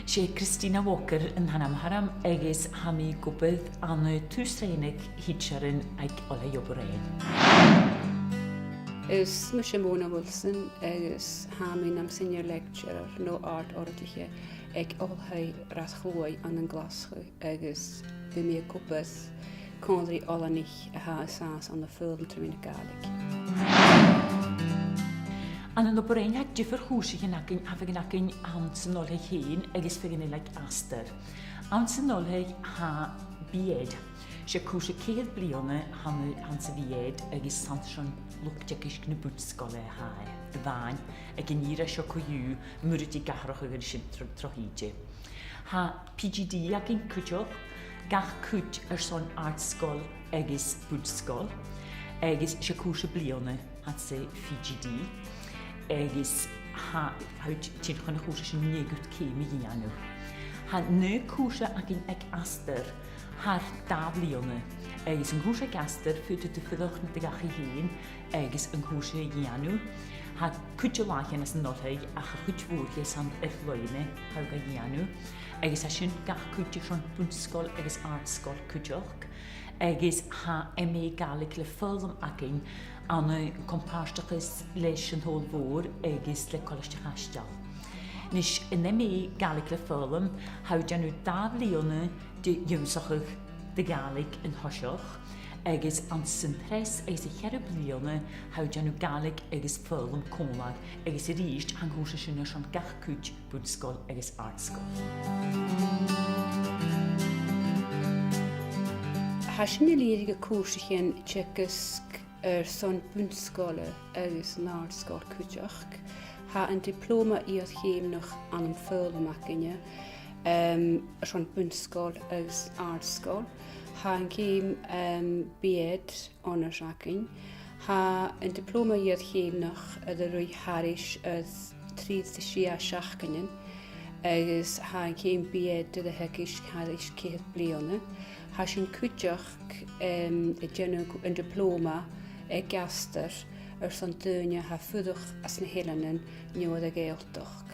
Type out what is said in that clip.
sé Christina Walker yn hanamharam agus hami gwbydd anu tŵsreinig hitcharin ag ola yoborein. Is Mona Wilson agus hami am senior lecturer no art ordige ag olhai rasgloi an an glasgooi agus by mi gwbydd condri olanich a ha asas an de film termine Gaelic. An yn oborein ag differ hwysig yn agyn a fegin agyn amtyn olheg hyn agos fegin ilag aster. Amtyn olheg ha bied. Se cwysig ceir blione hans y bied agos santron lwctiag ys gnybwtsgole hae. Y fain ag yn ira sio cwyw mwryd i gahroch ag yn sy'n trohidje. Ha PGD ag yn cwtioch gach cwt ar son artsgol agos bwtsgol. Agos se cwysig blione hans y PGD. Agus ha hawt ti'n chwan y chwysio sy'n niegut cemi i anw. Ha ne cwysio ag yn ag aster har daflione. Agus yn chwysio ag aster ffyd y ffyddoch na dy gach i hun agus yn chwysio i anw. Ha cwtio lachen as yn nolheg a chwt fwrge sam erfloine hawg i anw. Agus a sy'n gach cwtio sy'n bwnsgol agus artsgol cwtioch. Agus ha Gaelic le ffylm ag yn anna compastachas leis yn hôl fôr agus le colistach hastal. Nis yn Gaelic le ffylm hawd anw daflione dy ywnsachach dy Gaelic yn hosioch agus an synthres agus y cheryblione hawd anw Gaelic agus ffylm cwmlag agus y rysg hanghwysio sy'n sy'n gach cwt bwnsgol agus artsgol. Hasyn y lirige cwrsich tjekysk son bwnsgole agus an artsgol cwtioch. Ha een diploma i oedd hym nog an yn ffyl ymaginne. Son bwnsgol agus artsgol. Ha een hym bied honors agin. Ha een diploma i oedd hym nog y rwy harish oedd 36 siachginen. Agus ha een hym bied dy hegish harish ceir blione. Ha sy'n cwtioch yn diploma gaster son dönia ha fuddoch as na helanen niodd ag eiltoch.